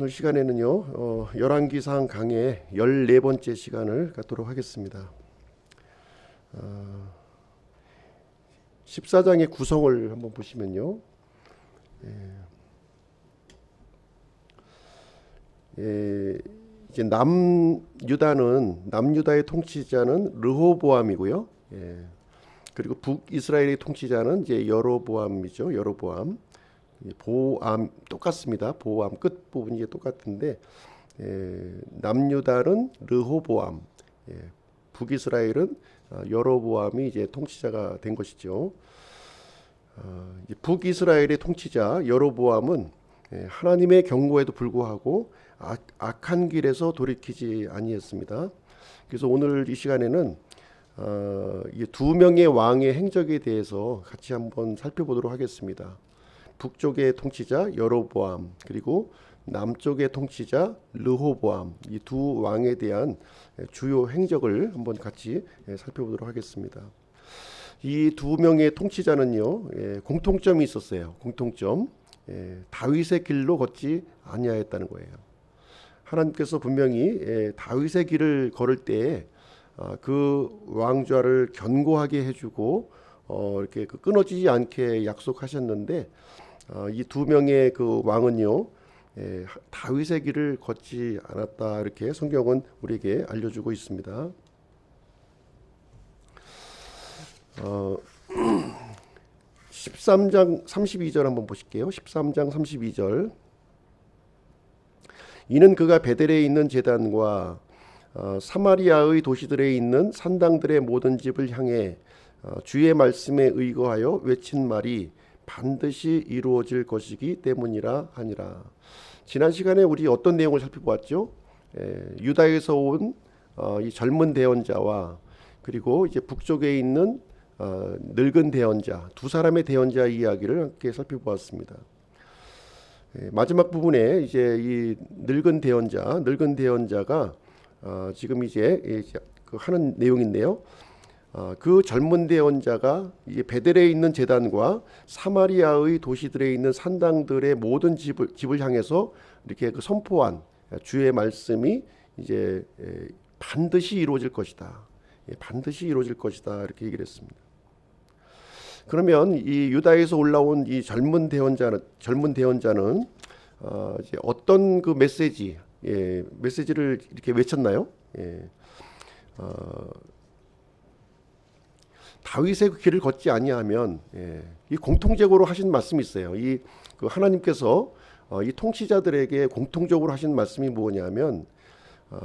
오늘 시간에는요, 열왕기상 강의 14번째 시간을 갖도록 하겠습니다. 14장의 구성을 한번 보시면요, 이제 남유다의 통치자는 르호보암이고요, 그리고 북이스라엘의 통치자는 이제 여로보암이죠. 여로보암. 보암 똑같습니다. 보암 끝 부분이 이제 똑같은데, 남유다는 르호보암, 북이스라엘은 여로보암이 이제 통치자가 된 것이죠. 이제 북이스라엘의 통치자 여로보암은 하나님의 경고에도 불구하고 악한 길에서 돌이키지 아니했습니다. 그래서 오늘 이 시간에는 이 두 명의 왕의 행적에 대해서 같이 한번 살펴보도록 하겠습니다. 북쪽의 통치자 여로보암, 그리고 남쪽의 통치자 르호보암, 이 두 왕에 대한 주요 행적을 한번 같이 살펴보도록 하겠습니다. 이 두 명의 통치자는요, 공통점이 있었어요. 공통점, 다윗의 길로 걷지 아니하였다는 거예요. 하나님께서 분명히 다윗의 길을 걸을 때 그 왕좌를 견고하게 해주고 이렇게 끊어지지 않게 약속하셨는데, 이 두 명의 그 왕은요, 다윗의 길을 걷지 않았다, 이렇게 성경은 우리에게 알려주고 있습니다. 13장 32절 한번 보실게요. 13장 32절. 이는 그가 베델에 있는 제단과 사마리아의 도시들에 있는 산당들의 모든 집을 향해 주의 말씀에 의거하여 외친 말이 반드시 이루어질 것이기 때문이라 하니라. 지난 시간에 우리 어떤 내용을 살펴보았죠? 유다에서 온 이 젊은 대언자와, 그리고 이제 북쪽에 있는 늙은 대언자, 두 사람의 대언자 이야기를 함께 살펴보았습니다. 마지막 부분에 이제 이 늙은 대언자가 지금 이제 하는 내용인데요. 그 젊은 대언자가 이제 베델에 있는 제단과 사마리아의 도시들에 있는 산당들의 모든 집을 향해서 이렇게 그 선포한 주의 말씀이 이제 반드시 이루어질 것이다. 반드시 이루어질 것이다, 이렇게 얘기를 했습니다. 그러면 이 유다에서 올라온 이 젊은 대언자는 이제 어떤 그 메시지를 이렇게 외쳤나요? 다윗의 그 길을 걷지 아니하면, 이 공통적으로 하신 말씀이 있어요. 이 그 하나님께서 이 통치자들에게 공통적으로 하신 말씀이 뭐냐면,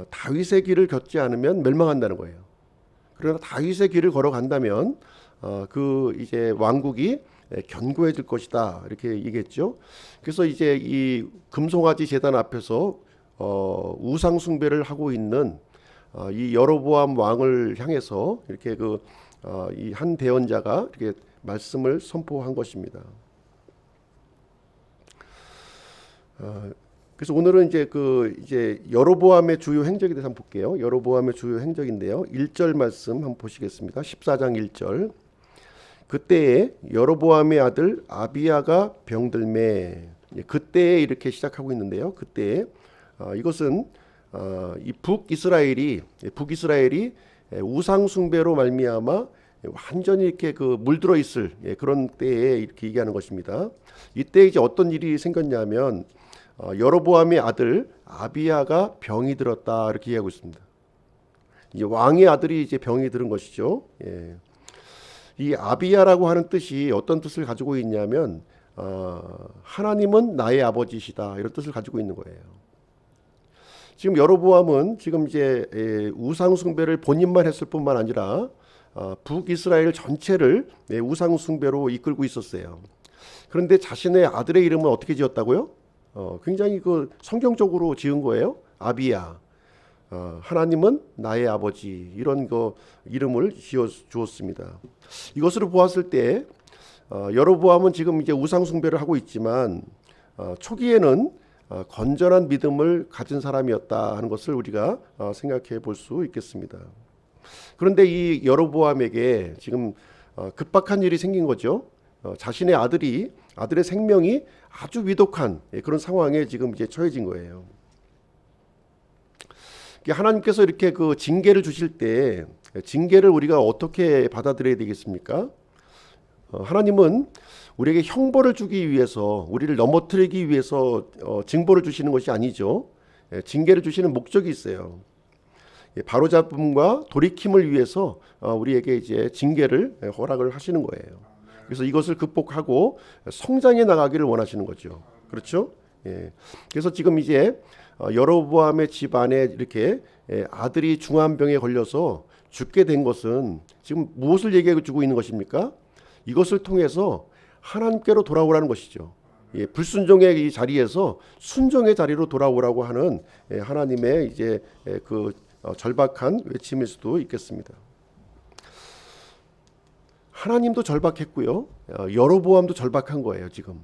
다윗의 길을 걷지 않으면 멸망한다는 거예요. 그러나 다윗의 길을 걸어간다면 그 이제 왕국이 견고해질 것이다, 이렇게 얘기했죠. 그래서 이제 이 금송아지 제단 앞에서 우상 숭배를 하고 있는 이 여로보암 왕을 향해서 이렇게 이 한 대언자가 이렇게 말씀을 선포한 것입니다. 그래서 오늘은 이제 여로보암의 주요 행적에 대해서 한번 볼게요. 여로보암의 주요 행적인데요. 1절 말씀 한번 보시겠습니다. 14장 1절. 그때에 여로보암의 아들 아비야가 병들매. 그때에 이렇게 시작하고 있는데요. 그때에 이것은 이 북이스라엘이 우상 숭배로 말미암아 완전히 이렇게 물들어 있을 그런 때에 이렇게 얘기하는 것입니다. 이때 이제 어떤 일이 생겼냐면, 여로보암의 아들 아비야가 병이 들었다, 이렇게 얘기하고 있습니다. 이제 왕의 아들이 이제 병이 들은 것이죠. 이 아비야라고 하는 뜻이 어떤 뜻을 가지고 있냐면, 하나님은 나의 아버지시다, 이런 뜻을 가지고 있는 거예요. 지금 여로보암은 지금 이제 우상 숭배를 본인만 했을 뿐만 아니라 북이스라엘 전체를 우상 숭배로 이끌고 있었어요. 그런데 자신의 아들의 이름은 어떻게 지었다고요? 굉장히 그 성경적으로 지은 거예요. 아비야, 하나님은 나의 아버지, 이런 이름을 지어 주었습니다. 이것으로 보았을 때 여로보암은 지금 이제 우상 숭배를 하고 있지만 초기에는 건전한 믿음을 가진 사람이었다 하는 것을 우리가 생각해 볼 수 있겠습니다. 그런데 이 여로보암에게 지금 급박한 일이 생긴 거죠. 자신의 아들의 생명이 아주 위독한 그런 상황에 지금 이제 처해진 거예요. 하나님께서 이렇게 그 징계를 주실 때 징계를 우리가 어떻게 받아들여야 되겠습니까? 하나님은 우리에게 형벌을 주기 위해서, 우리를 넘어뜨리기 위해서 징벌을 주시는 것이 아니죠. 징계를 주시는 목적이 있어요. 바로잡음과 돌이킴을 위해서 우리에게 이제 징계를 허락을 하시는 거예요. 그래서 이것을 극복하고 성장해 나가기를 원하시는 거죠. 그렇죠? 그래서 지금 이제 여로보암의 집안에 이렇게 아들이 중한 병에 걸려서 죽게 된 것은 지금 무엇을 얘기해 주고 있는 것입니까? 이것을 통해서 하나님께로 돌아오라는 것이죠. 불순종의 이 자리에서 순종의 자리로 돌아오라고 하는 하나님의 이제 그 절박한 외침일 수도 있겠습니다. 하나님도 절박했고요. 여로보암도 절박한 거예요. 지금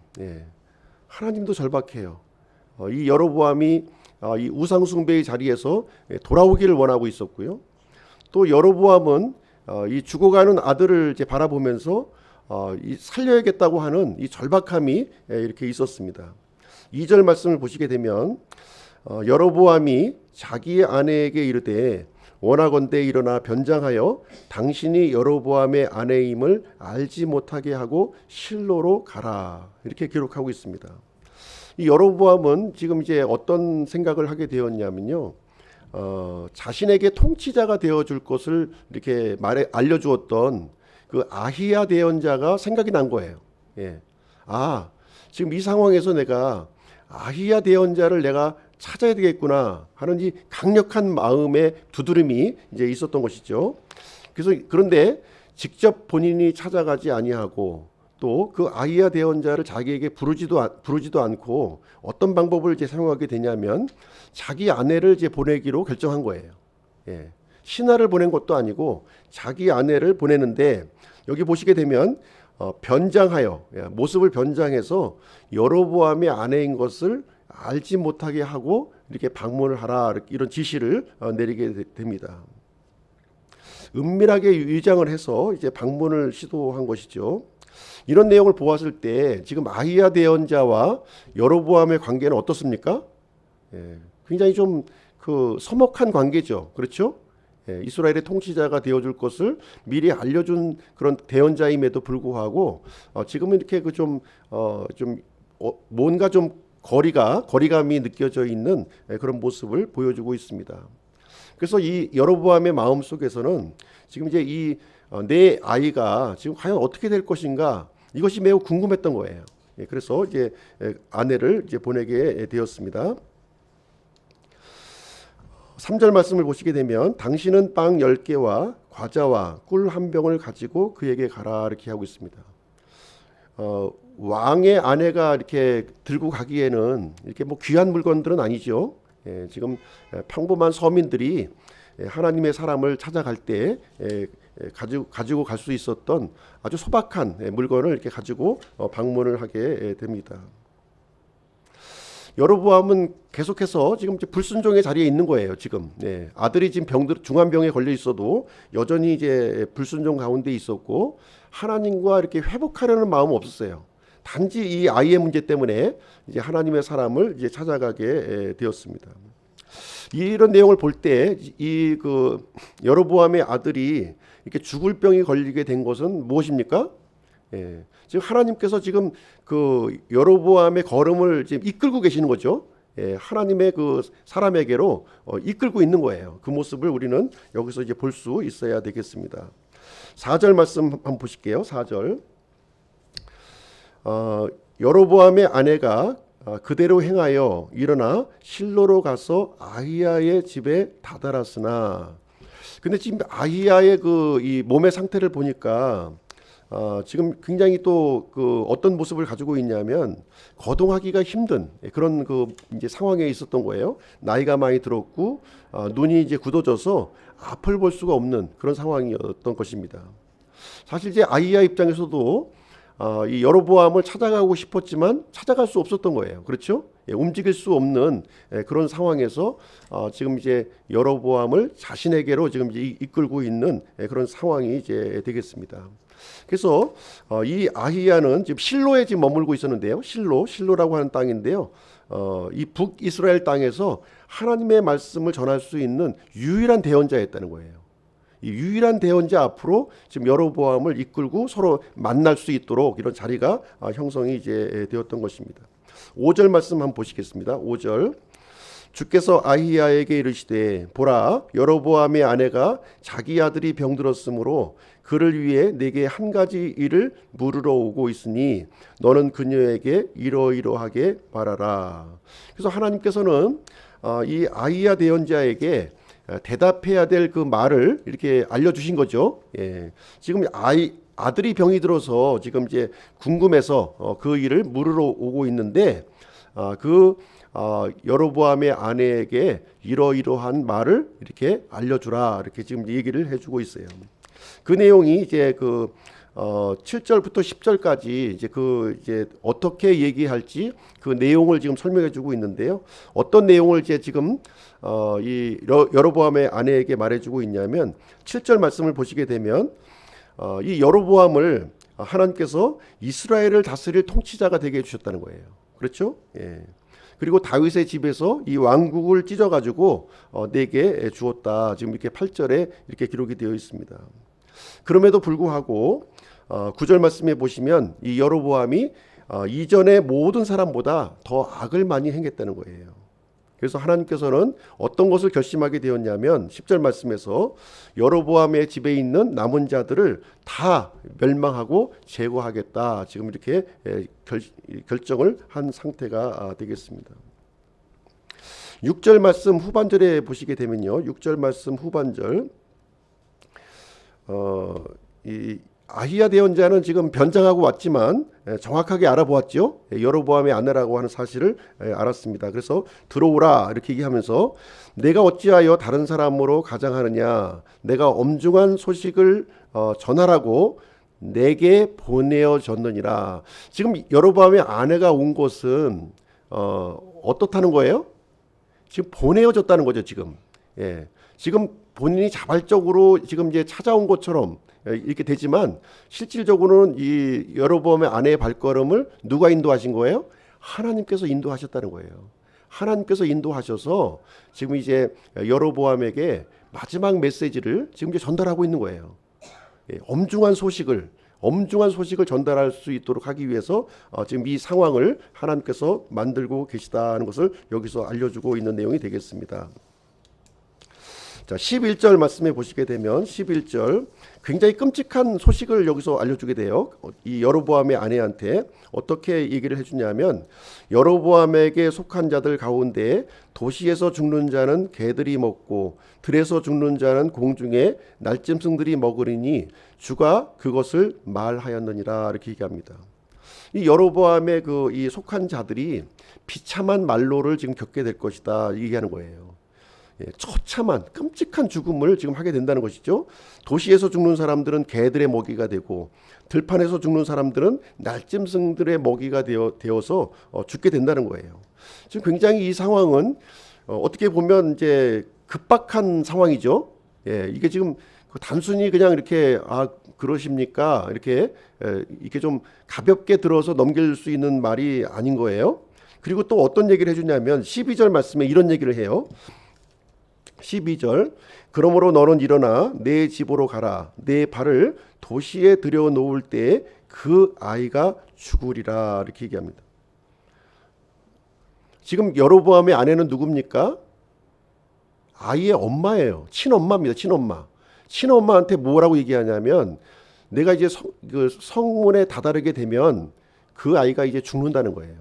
하나님도 절박해요. 이 여로보암이 이 우상 숭배의 자리에서 돌아오기를 원하고 있었고요. 또 여로보암은 이 죽어가는 아들을 이제 바라보면서 이 살려야겠다고 하는 이 절박함이 이렇게 있었습니다. 2절 말씀을 보시게 되면 여로보암이 자기의 아내에게 이르되 원하건대 일어나 변장하여 당신이 여로보암의 아내임을 알지 못하게 하고 실로로 가라, 이렇게 기록하고 있습니다. 이 여로보암은 지금 이제 어떤 생각을 하게 되었냐면요, 자신에게 통치자가 되어줄 것을 이렇게 알려주었던 그 아히야 대언자가 생각이 난 거예요. 지금 이 상황에서 내가 아히야 대언자를 내가 찾아야 되겠구나 하는 이 강력한 마음의 두드림이 이제 있었던 것이죠. 그런데 직접 본인이 찾아가지 아니하고 또 그 아히야 대언자를 자기에게 부르지도 않고 어떤 방법을 이제 사용하게 되냐면 자기 아내를 이제 보내기로 결정한 거예요. 신하를 보낸 것도 아니고 자기 아내를 보내는데, 여기 보시게 되면 변장하여, 모습을 변장해서 여로보암의 아내인 것을 알지 못하게 하고 이렇게 방문을 하라, 이런 지시를 내리게 됩니다. 은밀하게 위장을 해서 이제 방문을 시도한 것이죠. 이런 내용을 보았을 때 지금 아히야 대언자와 여로보암의 관계는 어떻습니까? 굉장히 좀 그 서먹한 관계죠. 그렇죠? 이스라엘의 통치자가 되어줄 것을 미리 알려준 그런 대언자임에도 불구하고 지금은 이렇게 뭔가 좀 거리감이 느껴져 있는 그런 모습을 보여주고 있습니다. 그래서 이 여로보암의 마음 속에서는 지금 이제 내 아이가 지금 과연 어떻게 될 것인가, 이것이 매우 궁금했던 거예요. 그래서 이제 아내를 이제 보내게 되었습니다. 3절 말씀을 보시게 되면 당신은 빵 10개와 과자와 꿀 한 병을 가지고 그에게 가라, 이렇게 하고 있습니다. 왕의 아내가 이렇게 들고 가기에는 이렇게 뭐 귀한 물건들은 아니죠. 지금 평범한 서민들이 하나님의 사람을 찾아갈 때 가지고 갈 수 있었던 아주 소박한 물건을 이렇게 가지고 방문을 하게 됩니다. 여로보암은 계속해서 지금 불순종의 자리에 있는 거예요. 지금 아들이 지금 중환병에 걸려 있어도 여전히 이제 불순종 가운데 있었고 하나님과 이렇게 회복하려는 마음은 없었어요. 단지 이 아이의 문제 때문에 이제 하나님의 사람을 이제 찾아가게 되었습니다. 이런 내용을 볼 때 이 그 여로보암의 아들이 이렇게 죽을 병이 걸리게 된 것은 무엇입니까? 지금 하나님께서 지금 그 여로보암의 걸음을 지금 이끌고 계시는 거죠. 하나님의 그 사람에게로 이끌고 있는 거예요. 그 모습을 우리는 여기서 이제 볼 수 있어야 되겠습니다. 4절 말씀 한번 보실게요. 4절. 여로보암의 아내가 그대로 행하여 일어나 실로로 가서 아히야의 집에 다다랐으나, 근데 지금 아히야의 그 이 몸의 상태를 보니까 지금 굉장히 또 그 어떤 모습을 가지고 있냐면 거동하기가 힘든 그런 그 이제 상황에 있었던 거예요. 나이가 많이 들었고 눈이 이제 굳어져서 앞을 볼 수가 없는 그런 상황이었던 것입니다. 사실 이제 아히야 입장에서도 이 여로보암을 찾아가고 싶었지만 찾아갈 수 없었던 거예요. 그렇죠? 움직일 수 없는 그런 상황에서 지금 이제 여로보암을 자신에게로 지금 이제 이끌고 있는 그런 상황이 이제 되겠습니다. 그래서 이 아히야는 지금 실로에 지금 머물고 있었는데요. 실로라고 하는 땅인데요. 이 북이스라엘 땅에서 하나님의 말씀을 전할 수 있는 유일한 대언자였다는 거예요. 이 유일한 대언자 앞으로 지금 여로보암을 이끌고 서로 만날 수 있도록 이런 자리가 형성이 이제 되었던 것입니다. 5절 말씀 한번 보시겠습니다. 5절. 주께서 아히야에게 이르시되 보라 여로보암의 아내가 자기 아들이 병들었으므로 그를 위해 내게 한 가지 일을 물으러 오고 있으니 너는 그녀에게 이러이러하게 말하라. 그래서 하나님께서는 이 아히야 대언자에게 대답해야 될 그 말을 이렇게 알려주신 거죠. 예. 지금 아들이 병이 들어서 지금 이제 궁금해서 그 일을 물으러 오고 있는데 여로보암의 아내에게 이러이러한 말을 이렇게 알려주라 이렇게 지금 얘기를 해주고 있어요. 그 내용이 이제 7절부터 10절까지 이제 어떻게 얘기할지 그 내용을 지금 설명해주고 있는데요. 어떤 내용을 이제 지금 이 여로보암의 아내에게 말해주고 있냐면 7절 말씀을 보시게 되면 이 여로보암을 하나님께서 이스라엘을 다스릴 통치자가 되게 해주셨다는 거예요. 그렇죠? 예. 그리고 다윗의 집에서 이 왕국을 찢어가지고 내게 주었다. 지금 이렇게 8절에 이렇게 기록이 되어 있습니다. 그럼에도 불구하고 9절 말씀에 보시면 이 여로보암이 이전의 모든 사람보다 더 악을 많이 행했다는 거예요. 그래서 하나님께서는 어떤 것을 결심하게 되었냐면 10절 말씀에서 여로보암의 집에 있는 남은 자들을 다 멸망하고 제거하겠다. 지금 이렇게 결정을 한 상태가 되겠습니다. 6절 말씀 후반절에 보시게 되면요. 6절 말씀 후반절 이 아히야 대언자는 지금 변장하고 왔지만 정확하게 알아보았죠. 여로보암의 아내라고 하는 사실을 알았습니다. 그래서 들어오라 이렇게 얘기하면서 내가 어찌하여 다른 사람으로 가장하느냐 내가 엄중한 소식을 전하라고 내게 보내어졌느니라. 지금 여로보암의 아내가 온 것은 어떻다는 거예요? 지금 보내어졌다는 거죠. 지금 지금 본인이 자발적으로 지금 이제 찾아온 것처럼 이렇게 되지만 실질적으로는 이 여로보암의 아내의 발걸음을 누가 인도하신 거예요? 하나님께서 인도하셨다는 거예요. 하나님께서 인도하셔서 지금 이제 여로보암에게 마지막 메시지를 지금 이제 전달하고 있는 거예요. 엄중한 소식을 전달할 수 있도록 하기 위해서 지금 이 상황을 하나님께서 만들고 계시다는 것을 여기서 알려주고 있는 내용이 되겠습니다. 자, 11절 말씀해 보시게 되면 11절 굉장히 끔찍한 소식을 여기서 알려주게 돼요. 이 여로보암의 아내한테 어떻게 얘기를 해주냐면 여로보암에게 속한 자들 가운데 도시에서 죽는 자는 개들이 먹고 들에서 죽는 자는 공중에 날짐승들이 먹으리니 주가 그것을 말하였느니라 이렇게 얘기합니다. 이 여로보암의 이 속한 자들이 비참한 말로를 지금 겪게 될 것이다 얘기하는 거예요. 처참한 끔찍한 죽음을 지금 하게 된다는 것이죠. 도시에서 죽는 사람들은 개들의 먹이가 되고 들판에서 죽는 사람들은 날짐승들의 먹이가 되어서 죽게 된다는 거예요. 지금 굉장히 이 상황은 어떻게 보면 이제 급박한 상황이죠. 이게 지금 단순히 그냥 이렇게 그러십니까? 이렇게 좀 가볍게 들어서 넘길 수 있는 말이 아닌 거예요. 그리고 또 어떤 얘기를 해주냐면 12절 말씀에 이런 얘기를 해요. 12절 그러므로 너는 일어나 내 집으로 가라. 내 발을 도시에 들여놓을 때 그 아이가 죽으리라 이렇게 얘기합니다. 지금 여로보암의 아내는 누굽니까? 아이의 엄마예요. 친엄마입니다. 친엄마한테 뭐라고 얘기하냐면 내가 이제 성문에 다다르게 되면 그 아이가 이제 죽는다는 거예요.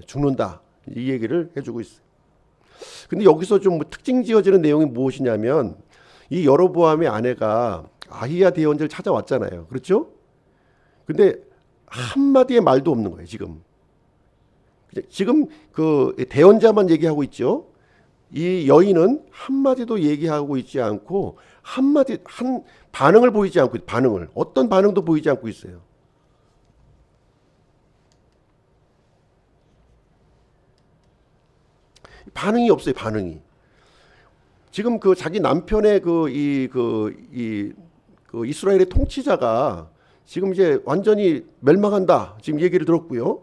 죽는다 이 얘기를 해주고 있어요. 근데 여기서 좀 특징 지어지는 내용이 무엇이냐면 이 여로보암의 아내가 아히야 대언자를 찾아왔잖아요. 그렇죠? 근데 한마디의 말도 없는 거예요. 지금 그 대언자만 얘기하고 있죠. 이 여인은 한마디도 얘기하고 있지 않고 한 반응을 보이지 않고 어떤 반응도 보이지 않고 있어요. 반응이 없어요. 지금 자기 남편의 이스라엘의 통치자가 지금 이제 완전히 멸망한다. 지금 얘기를 들었고요.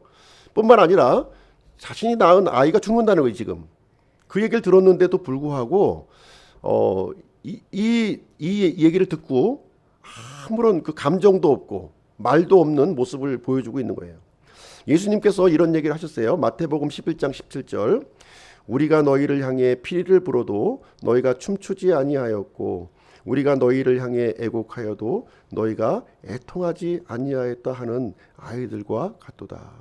뿐만 아니라 자신이 낳은 아이가 죽는다는 거예요, 지금. 그 얘기를 들었는데도 불구하고 이 얘기를 듣고 아무런 그 감정도 없고 말도 없는 모습을 보여주고 있는 거예요. 예수님께서 이런 얘기를 하셨어요. 마태복음 11장 17절. 우리가 너희를 향해 피리를 불어도 너희가 춤추지 아니하였고 우리가 너희를 향해 애곡하여도 너희가 애통하지 아니하였다 하는 아이들과 같도다.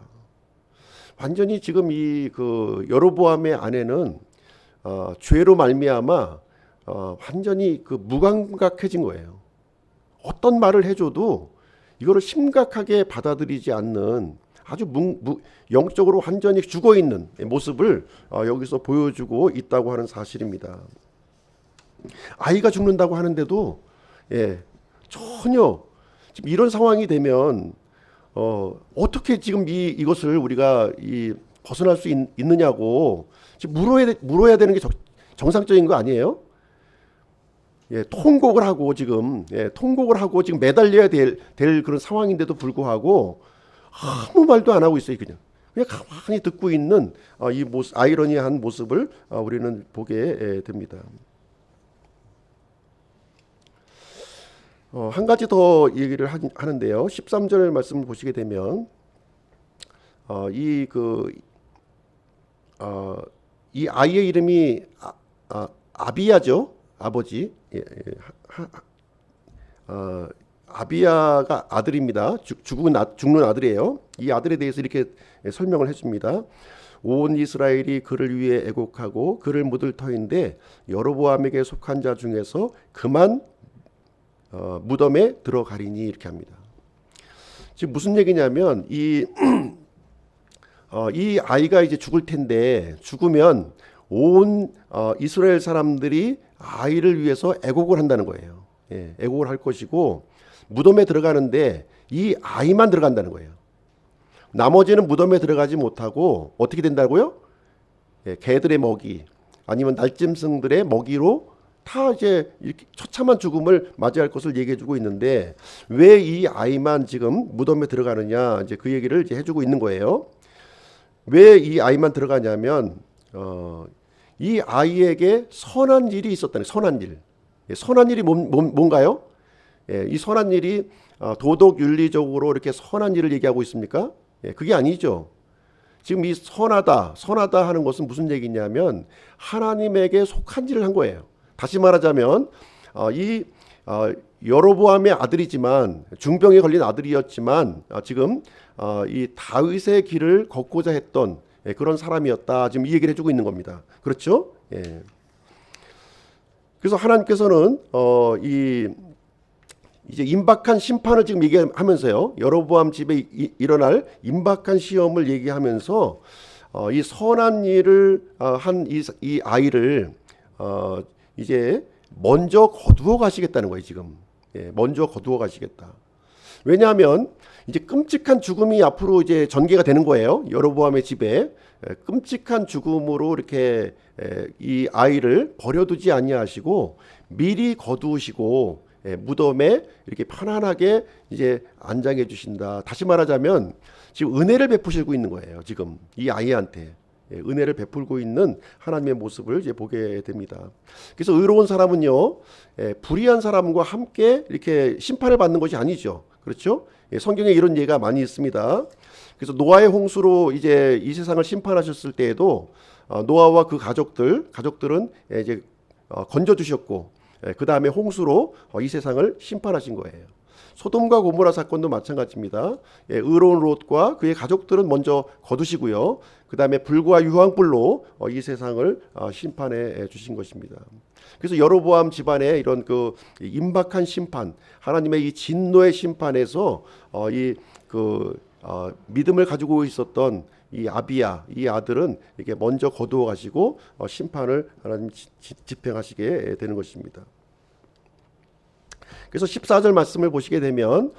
완전히 지금 이 그 여로보암의 아내는 죄로 말미암아 완전히 그 무감각해진 거예요. 어떤 말을 해줘도 이거를 심각하게 받아들이지 않는 아주 영적으로 완전히 죽어 있는 모습을 여기서 보여주고 있다고 하는 사실입니다. 아이가 죽는다고 하는데도 전혀 지금 이런 상황이 되면 어떻게 지금 이것을 우리가 벗어날 수 있느냐고 지금 물어야 되는 게 정상적인 거 아니에요? 통곡을 하고 지금 매달려야 될 그런 상황인데도 불구하고 아무 말도 안 하고 있어요. 그냥 가만히 듣고 있는 이 모습, 아이러니한 모습을 우리는 보게 됩니다. 한 가지 더 얘기를 하는데요. 13절 말씀을 보시게 되면 이 아이의 이름이 아비야죠. 아버지. 아비야가 아들입니다. 죽는 아들이에요. 이 아들에 대해서 이렇게 설명을 해줍니다. 온 이스라엘이 그를 위해 애곡하고 그를 묻을 터인데 여로보암에게 속한 자 중에서 그만 무덤에 들어가리니 이렇게 합니다. 지금 무슨 얘기냐면 이 아이가 이제 죽을 텐데 죽으면 온 이스라엘 사람들이 아이를 위해서 애곡을 한다는 거예요. 애곡을 할 것이고 무덤에 들어가는데 이 아이만 들어간다는 거예요. 나머지는 무덤에 들어가지 못하고 어떻게 된다고요? 개들의 먹이 아니면 날짐승들의 먹이로 다 이제 이렇게 처참한 죽음을 맞이할 것을 얘기해주고 있는데 왜 이 아이만 지금 무덤에 들어가느냐 이제 그 얘기를 이제 해주고 있는 거예요. 왜 이 아이만 들어가냐면 이 아이에게 선한 일이 있었다는 선한 일. 선한 일이 뭔가요? 이 선한 일이 도덕 윤리적으로 이렇게 선한 일을 얘기하고 있습니까? 그게 아니죠. 지금 이 선하다 하는 것은 무슨 얘기냐면 하나님에게 속한 일을 한 거예요. 다시 말하자면 이 여로보암의 아들이지만 중병에 걸린 아들이었지만 지금 이 다윗의 길을 걷고자 했던 그런 사람이었다. 지금 이 얘기를 해주고 있는 겁니다. 그렇죠? 그래서 하나님께서는 이제 임박한 심판을 지금 얘기하면서요. 여로보암 집에 일어날 임박한 시험을 얘기하면서 이 선한 일을 한 이 아이를 이제 먼저 거두어 가시겠다는 거예요. 지금 먼저 거두어 가시겠다. 왜냐하면 이제 끔찍한 죽음이 앞으로 이제 전개가 되는 거예요. 여로보암의 집에 끔찍한 죽음으로 이렇게 이 아이를 버려두지 아니하시고 미리 거두시고 무덤에 이렇게 편안하게 이제 안장해 주신다. 다시 말하자면 지금 은혜를 베푸시고 있는 거예요. 지금 이 아이한테 은혜를 베풀고 있는 하나님의 모습을 이제 보게 됩니다. 그래서 의로운 사람은요, 불의한 사람과 함께 이렇게 심판을 받는 것이 아니죠. 그렇죠? 성경에 이런 예가 많이 있습니다. 그래서 노아의 홍수로 이제 이 세상을 심판하셨을 때에도 노아와 그 가족들은 이제 건져 주셨고 그 다음에 홍수로 이 세상을 심판하신 거예요. 소돔과 고모라 사건도 마찬가지입니다. 의로운 롯과 그의 가족들은 먼저 거두시고요. 그 다음에 불과 유황불로 이 세상을 심판해 주신 것입니다. 그래서 여로보암 집안의 이런 그 임박한 심판, 하나님의 이 진노의 심판에서 믿음을 가지고 있었던 이 아비야, 이 아들은 이렇게 먼저 거두어 가시고 심판을 하나님 집행하시게 되는 것입니다. 그래서 14절 말씀을 보시게 되면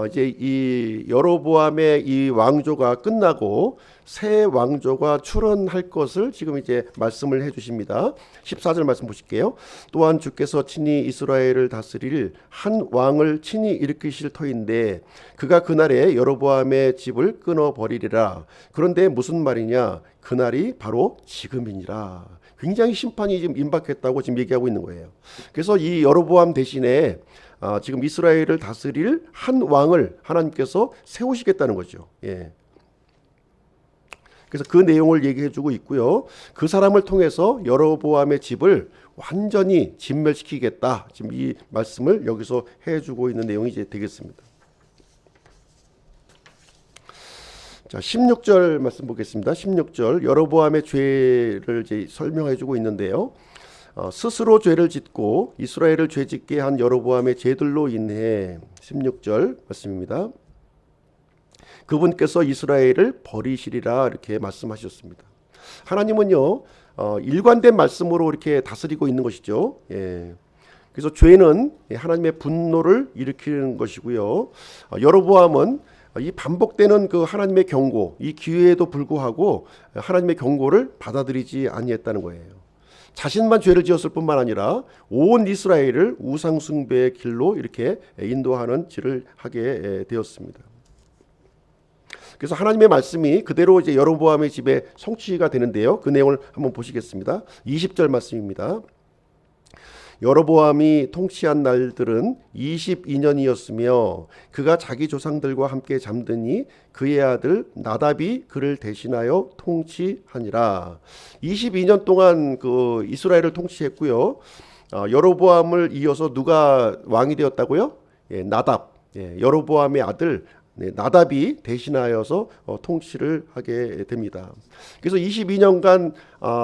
이제 이 여로보암의 이 왕조가 끝나고 새 왕조가 출현할 것을 지금 이제 말씀을 해주십니다. 14절 말씀 보실게요. 또한 주께서 친히 이스라엘을 다스릴 한 왕을 친히 일으키실 터인데 그가 그날에 여로보암의 집을 끊어버리리라. 그런데 무슨 말이냐? 그날이 바로 지금이니라. 굉장히 심판이 지금 임박했다고 지금 얘기하고 있는 거예요. 그래서 이 여로보암 대신에 지금 이스라엘을 다스릴 한 왕을 하나님께서 세우시겠다는 거죠. 예. 그래서 그 내용을 얘기해주고 있고요. 그 사람을 통해서 여로보암의 집을 완전히 진멸시키겠다. 지금 이 말씀을 여기서 해주고 있는 내용이 이제 되겠습니다. 자, 16절 말씀 보겠습니다. 16절 여로보암의 죄를 이제 설명해주고 있는데요. 스스로 죄를 짓고 이스라엘을 죄짓게 한 여로보암의 죄들로 인해 16절 말씀입니다. 그분께서 이스라엘을 버리시리라 이렇게 말씀하셨습니다. 하나님은요 일관된 말씀으로 이렇게 다스리고 있는 것이죠. 예. 그래서 죄는 하나님의 분노를 일으키는 것이고요. 여로보암은 이 반복되는 그 하나님의 경고, 이 기회에도 불구하고 하나님의 경고를 받아들이지 아니했다는 거예요. 자신만 죄를 지었을 뿐만 아니라 온 이스라엘을 우상 숭배의 길로 이렇게 인도하는 짓을 하게 되었습니다. 그래서 하나님의 말씀이 그대로 이제 여로보암의 집에 성취가 되는데요. 그 내용을 한번 보시겠습니다. 20절 말씀입니다. 여로보암이 통치한 날들은 22년이었으며 그가 자기 조상들과 함께 잠드니 그의 아들 나답이 그를 대신하여 통치하니라. 22년 동안 그 이스라엘을 통치했고요. 여로보암을 이어서 누가 왕이 되었다고요? 예, 나답. 예, 여로보암의 아들 나답이 대신하여서 통치를 하게 됩니다. 그래서 22년간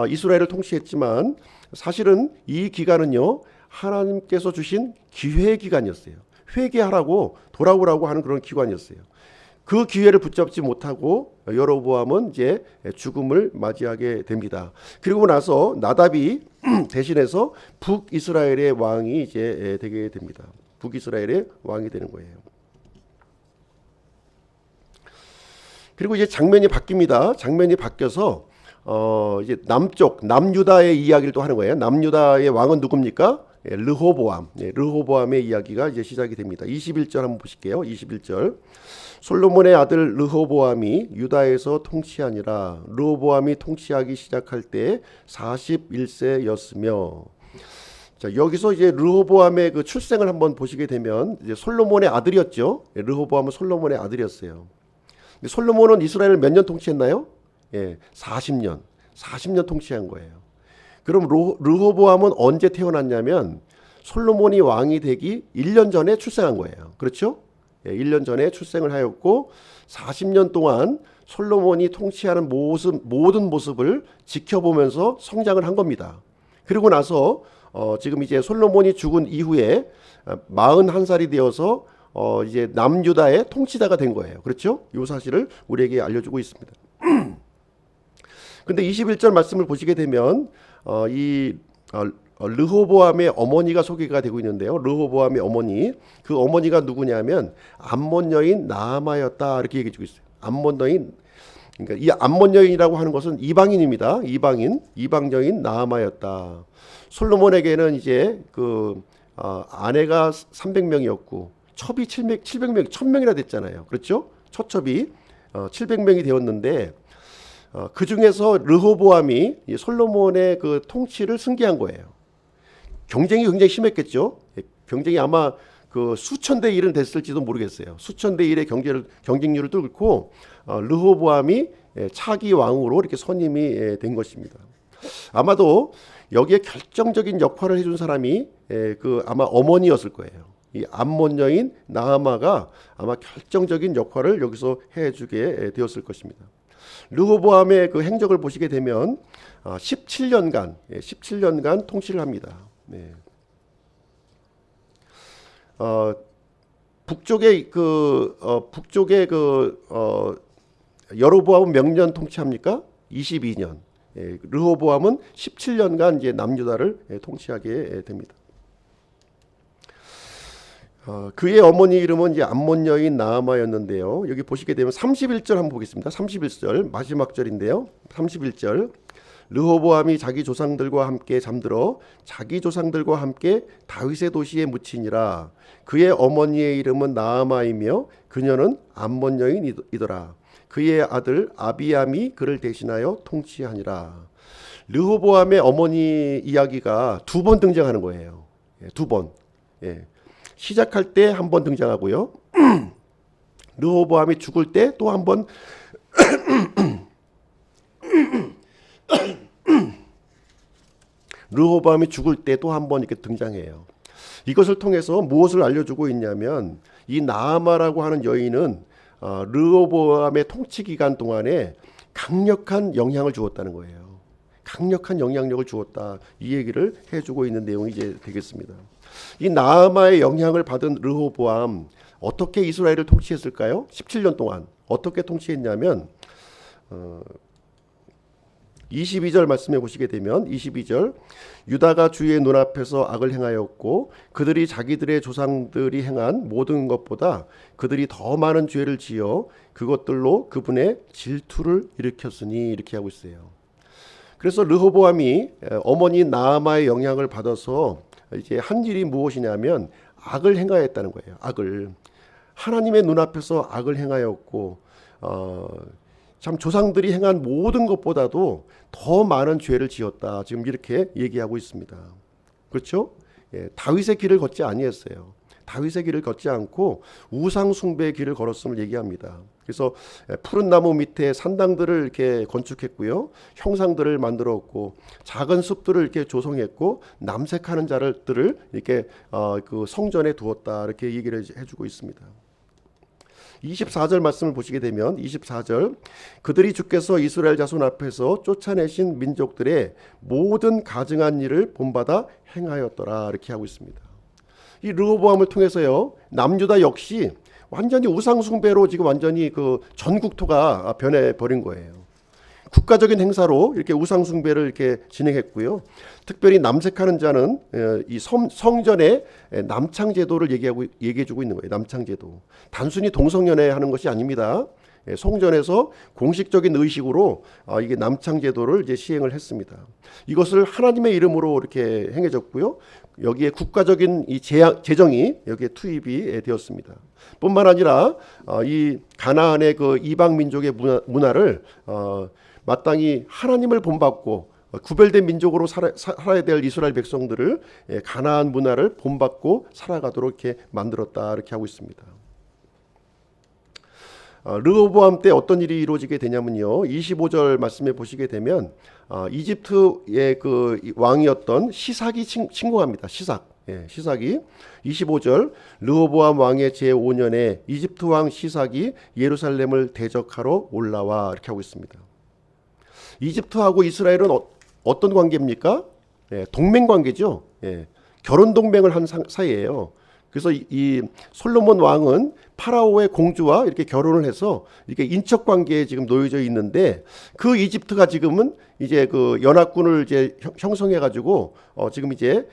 이스라엘을 통치했지만 사실은 이 기간은요 하나님께서 주신 기회의 기간이었어요. 회개하라고 돌아오라고 하는 그런 기간이었어요. 그 기회를 붙잡지 못하고 여로보암은 이제 죽음을 맞이하게 됩니다. 그리고 나서 나답이 대신해서 북이스라엘의 왕이 이제 되게 됩니다. 북이스라엘의 왕이 되는 거예요. 그리고 이제 장면이 바뀝니다. 장면이 바뀌어서 이제 남유다의 이야기를 또 하는 거예요. 남유다의 왕은 누굽니까? 예, 르호보암. 예, 르호보암의 이야기가 이제 시작이 됩니다. 21절 한번 보실게요. 21절. 솔로몬의 아들 르호보암이 유다에서 통치하니라. 르호보암이 통치하기 시작할 때 41세였으며. 자, 여기서 이제 르호보암의 그 출생을 한번 보시게 되면 이제 솔로몬의 아들이었죠. 예, 르호보암은 솔로몬의 아들이었어요. 솔로몬은 이스라엘을 몇 년 통치했나요? 예, 40년. 40년 통치한 거예요. 그럼 르호보암은 언제 태어났냐면 솔로몬이 왕이 되기 1년 전에 출생한 거예요. 그렇죠? 예, 1년 전에 출생을 하였고 40년 동안 솔로몬이 통치하는 모든 모습을 지켜보면서 성장을 한 겁니다. 그리고 나서 지금 이제 솔로몬이 죽은 이후에 41살이 되어서 이제 남유다의 통치자가 된 거예요. 그렇죠? 이 사실을 우리에게 알려주고 있습니다. 근데 21절 말씀을 보시게 되면 르호보암의 어머니가 소개가 되고 있는데요. 르호보암의 어머니, 그 어머니가 누구냐면 암몬 여인 나아마였다 이렇게 얘기해 주고 있어요. 암몬 여인, 그러니까 이 암몬 여인이라고 하는 것은 이방인입니다. 이방 여인 나아마였다. 솔로몬에게는 이제 그 아내가 300명이었고 첩이 700명, 1000명이나 됐잖아요. 그렇죠? 처첩이 700명이 되었는데 그 중에서 르호보암이 솔로몬의 그 통치를 승계한 거예요. 경쟁이 굉장히 심했겠죠. 경쟁이 아마 그 수천 대 1은 됐을지도 모르겠어요. 수천 대 1의 경쟁률을 뚫고 르호보암이 차기 왕으로 이렇게 선임이 된 것입니다. 아마도 여기에 결정적인 역할을 해준 사람이 그 아마 어머니였을 거예요. 이 암몬 여인 나아마가 아마 결정적인 역할을 여기서 해주게 되었을 것입니다. 르호보암의 그 행적을 보시게 되면 17년간 통치를 합니다. 네. 북쪽에 여로보암은 몇 년 통치합니까? 22년. 예, 르호보암은 17년간 이제 남유다를 통치하게 됩니다. 그의 어머니 이름은 이제 암몬 여인 나아마였는데요. 여기 보시게 되면 31절 한번 보겠습니다. 31절 마지막 절인데요. 31절 르호보암이 자기 조상들과 함께 잠들어 자기 조상들과 함께 다윗의 도시에 묻히니라. 그의 어머니의 이름은 나아마이며 그녀는 암몬 여인이더라. 그의 아들 아비암이 그를 대신하여 통치하니라. 르호보암의 어머니 이야기가 두 번 등장하는 거예요. 두 번. 시작할 때 한 번 등장하고요. 르호보암이 죽을 때 또 한 번 르호보암이 죽을 때 또 한 번 이렇게 등장해요. 이것을 통해서 무엇을 알려주고 있냐면 이 나아마라고 하는 여인은 르호보암의 통치 기간 동안에 강력한 영향을 주었다는 거예요. 강력한 영향력을 주었다. 이 얘기를 해주고 있는 내용이 이제 되겠습니다. 이 나아마의 영향을 받은 르호보암 어떻게 이스라엘을 통치했을까요? 17년 동안 어떻게 통치했냐면 22절 말씀해 보시게 되면 22절 유다가 주의 눈앞에서 악을 행하였고 그들이 자기들의 조상들이 행한 모든 것보다 그들이 더 많은 죄를 지어 그것들로 그분의 질투를 일으켰으니 이렇게 하고 있어요. 그래서 르호보암이 어머니 나아마의 영향을 받아서 이제 한 일이 무엇이냐면 악을 행하였다는 거예요. 악을 하나님의 눈앞에서 악을 행하였고 참 조상들이 행한 모든 것보다도 더 많은 죄를 지었다. 지금 이렇게 얘기하고 있습니다. 그렇죠? 다윗의 길을 걷지 아니했어요. 다윗의 길을 걷지 않고 우상 숭배의 길을 걸었음을 얘기합니다. 그래서 푸른 나무 밑에 산당들을 이렇게 건축했고요, 형상들을 만들었고, 작은 숲들을 이렇게 조성했고, 남색하는 자들을 이렇게 그 성전에 두었다 이렇게 얘기를 해주고 있습니다. 24절 말씀을 보시게 되면 24절 그들이 주께서 이스라엘 자손 앞에서 쫓아내신 민족들의 모든 가증한 일을 본받아 행하였더라 이렇게 하고 있습니다. 이 르호보암을 통해서요 남유다 역시 완전히 우상 숭배로 지금 완전히 그 전국토가 변해 버린 거예요. 국가적인 행사로 이렇게 우상 숭배를 이렇게 진행했고요. 특별히 남색하는 자는 이 성전의 남창 제도를 얘기해주고 있는 거예요. 남창 제도. 단순히 동성연애 하는 것이 아닙니다. 성전에서 공식적인 의식으로 이게 남창 제도를 이제 시행을 했습니다. 이것을 하나님의 이름으로 이렇게 행해졌고요. 여기에 국가적인 이 재정이 여기에 투입이 되었습니다. 뿐만 아니라 이 가나안의 그 이방 민족의 문화를 마땅히 하나님을 본받고 구별된 민족으로 살아야 될 이스라엘 백성들을 가나안 문화를 본받고 살아가도록 이렇게 만들었다 이렇게 하고 있습니다. 르호보암 때 어떤 일이 이루어지게 되냐면요. 25절 말씀에 보시게 되면 이집트의 그 왕이었던 시삭이 침공합니다. 시삭이 25절 르호보암 왕의 제5년에 이집트 왕 시삭이 예루살렘을 대적하러 올라와 이렇게 하고 있습니다. 이집트하고 이스라엘은 어떤 관계입니까? 동맹 관계죠. 결혼 동맹을 한 사이예요. 그래서 이 솔로몬 왕은 파라오의 공주와 이렇게 결혼을 해서 이렇게 인척 관계에 지금 놓여져 있는데 그 이집트가 지금은 이제 그 연합군을 이제 형성해 가지고 지금 이제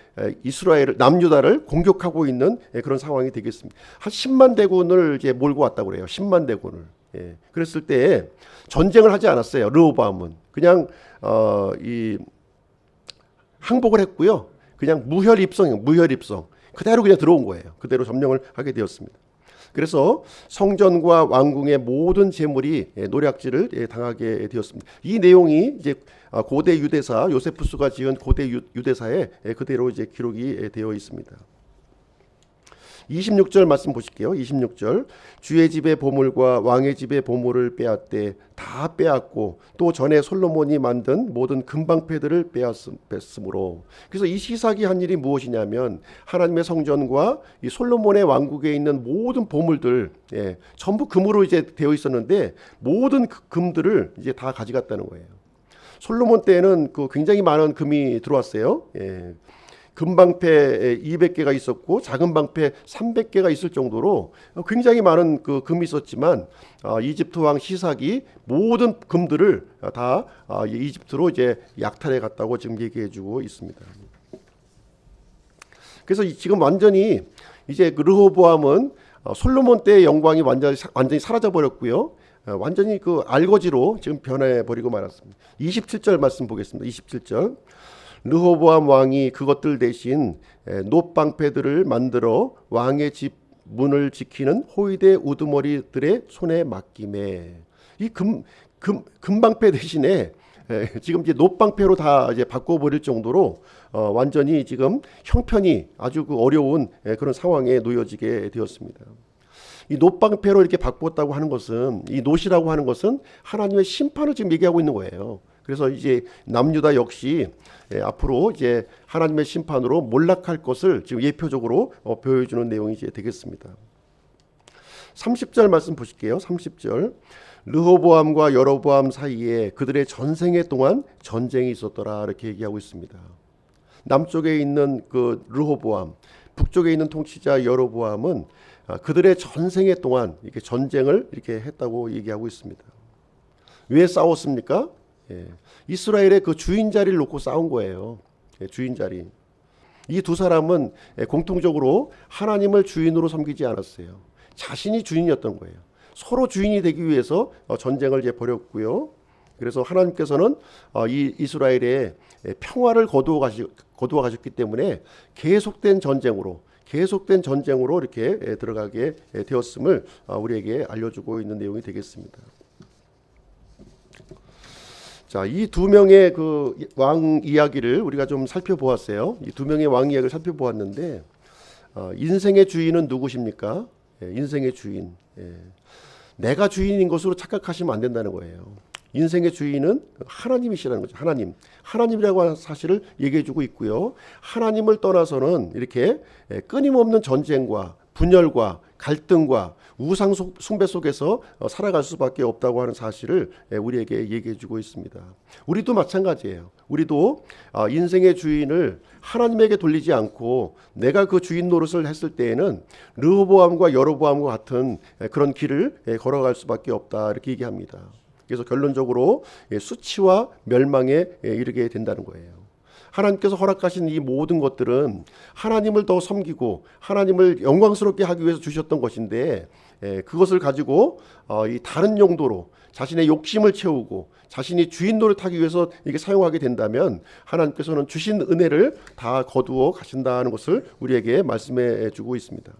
이스라엘을 남유다를 공격하고 있는 그런 상황이 되겠습니다. 한 10만 대군을 이제 몰고 왔다고 그래요. 10만 대군을. 그랬을 때 전쟁을 하지 않았어요. 르호보암은 그냥 이 항복을 했고요. 그냥 무혈입성. 그대로 그냥 들어온 거예요. 그대로 점령을 하게 되었습니다. 그래서 성전과 왕궁의 모든 재물이 노략질을 당하게 되었습니다. 이 내용이 이제 고대 유대사 요세푸스가 지은 고대 유대사에 그대로 이제 기록이 되어 있습니다. 26절 말씀 보실게요. 26절 주의 집의 보물과 왕의 집의 보물을 빼앗되 다 빼앗고 또 전에 솔로몬이 만든 모든 금방패들을 빼앗음으로. 그래서 이 시삭이 한 일이 무엇이냐면 하나님의 성전과 이 솔로몬의 왕국에 있는 모든 보물들 전부 금으로 이제 되어 있었는데 모든 금들을 이제 다 가져갔다는 거예요. 솔로몬 때에는 그 굉장히 많은 금이 들어왔어요. 금방패 200개가 있었고 작은 방패 300개가 있을 정도로 굉장히 많은 그 금이 있었지만 이집트 왕 시삭이 모든 금들을 다 이집트로 이제 약탈해 갔다고 지금 얘기해주고 있습니다. 그래서 지금 완전히 이제 그 르호보암은 솔로몬 때의 영광이 완전히 사라져 버렸고요. 완전히 그 알거지로 지금 변해 버리고 말았습니다. 27절 말씀 보겠습니다. 27절. 르호보암 왕이 그것들 대신 놋방패들을 만들어 왕의 집 문을 지키는 호위대 우두머리들의 손에 맡김에, 이 금방패 대신에 지금 이제 놋방패로 다 이제 바꿔버릴 정도로 완전히 지금 형편이 아주 그 어려운 그런 상황에 놓여지게 되었습니다. 이 놋방패로 이렇게 바꾸었다고 하는 것은, 이 놋이라고 하는 것은 하나님의 심판을 지금 얘기하고 있는 거예요. 그래서 이제 남유다 역시 앞으로 이제 하나님의 심판으로 몰락할 것을 지금 예표적으로 보여주는 내용이 이제 되겠습니다. 30절 말씀 보실게요. 30절. 르호보암과 여로보암 사이에 그들의 전생애 동안 전쟁이 있었더라, 이렇게 얘기하고 있습니다. 남쪽에 있는 그 르호보암, 북쪽에 있는 통치자 여로보암은 그들의 전생애 동안 이렇게 전쟁을 이렇게 했다고 얘기하고 있습니다. 왜 싸웠습니까? 이스라엘의 그 주인 자리를 놓고 싸운 거예요. 주인 자리. 이 두 사람은 공통적으로 하나님을 주인으로 섬기지 않았어요. 자신이 주인이었던 거예요. 서로 주인이 되기 위해서 전쟁을 이제 벌였고요. 그래서 하나님께서는 이 이스라엘의 평화를 거두어 가셨기 때문에 계속된 전쟁으로 이렇게 들어가게 되었음을 우리에게 알려주고 있는 내용이 되겠습니다. 자, 이 두 명의 그 왕 이야기를 우리가 좀 살펴보았어요. 이 두 명의 왕 이야기를 살펴보았는데, 인생의 주인은 누구십니까? 인생의 주인. 내가 주인인 것으로 착각하시면 안 된다는 거예요. 인생의 주인은 하나님이시라는 거죠. 하나님이라고 하는 사실을 얘기해주고 있고요. 하나님을 떠나서는 이렇게 끊임없는 전쟁과 분열과 갈등과 우상 숭배 속에서 살아갈 수밖에 없다고 하는 사실을 우리에게 얘기해주고 있습니다. 우리도 마찬가지예요. 우리도 인생의 주인을 하나님에게 돌리지 않고 내가 그 주인 노릇을 했을 때에는 르호보암과 여로보암과 같은 그런 길을 걸어갈 수밖에 없다, 이렇게 얘기합니다. 그래서 결론적으로 수치와 멸망에 이르게 된다는 거예요. 하나님께서 허락하신 이 모든 것들은 하나님을 더 섬기고 하나님을 영광스럽게 하기 위해서 주셨던 것인데, 그것을 가지고 이 다른 용도로 자신의 욕심을 채우고 자신이 주인 노릇하기 위해서 이게 사용하게 된다면 하나님께서는 주신 은혜를 다 거두어 가신다는 것을 우리에게 말씀해 주고 있습니다.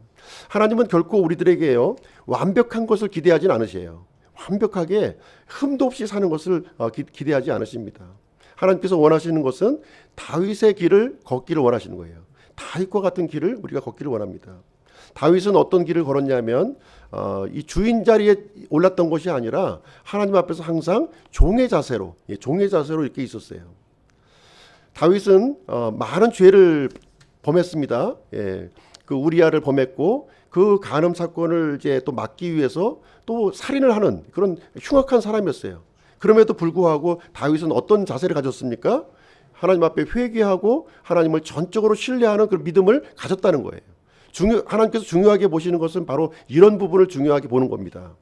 하나님은 결코 우리들에게요 완벽한 것을 기대하진 않으세요. 완벽하게 흠도 없이 사는 것을 기대하지 않으십니다. 하나님께서 원하시는 것은 다윗의 길을 걷기를 원하시는 거예요. 다윗과 같은 길을 우리가 걷기를 원합니다. 다윗은 어떤 길을 걸었냐면 이 주인 자리에 올랐던 것이 아니라 하나님 앞에서 항상 종의 자세로 이렇게 있었어요. 다윗은 많은 죄를 범했습니다. 그 우리아를 범했고, 그 간음 사건을 이제 또 막기 위해서 또 살인을 하는 그런 흉악한 사람이었어요. 그럼에도 불구하고 다윗은 어떤 자세를 가졌습니까? 하나님 앞에 회개하고 하나님을 전적으로 신뢰하는 그 믿음을 가졌다는 거예요. 하나님께서 중요하게 보시는 것은 바로 이런 부분을 중요하게 보는 겁니다.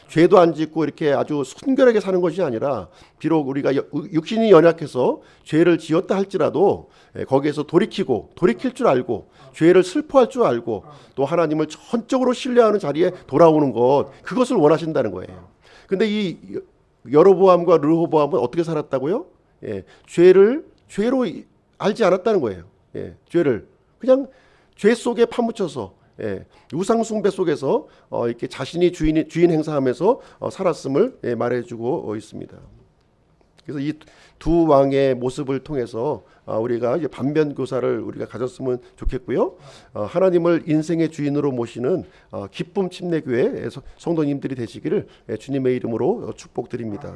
죄도 안 짓고 이렇게 아주 순결하게 사는 것이 아니라, 비록 우리가 육신이 연약해서 죄를 지었다 할지라도 거기에서 돌이킬 줄 알고 죄를 슬퍼할 줄 알고 또 하나님을 전적으로 신뢰하는 자리에 돌아오는 것, 그것을 원하신다는 거예요. 근데 이 여로보암과 르호보암은 어떻게 살았다고요? 죄로 알지 않았다는 거예요. 죄를 그냥 죄 속에 파묻혀서 우상 숭배 속에서 이렇게 자신이 주인 행사하면서 살았음을 말해주고 있습니다. 그래서 이 두 왕의 모습을 통해서 우리가 이제 반면 교사를 우리가 가졌으면 좋겠고요. 하나님을 인생의 주인으로 모시는 기쁨 침례교회 성도님들이 되시기를 주님의 이름으로 축복드립니다.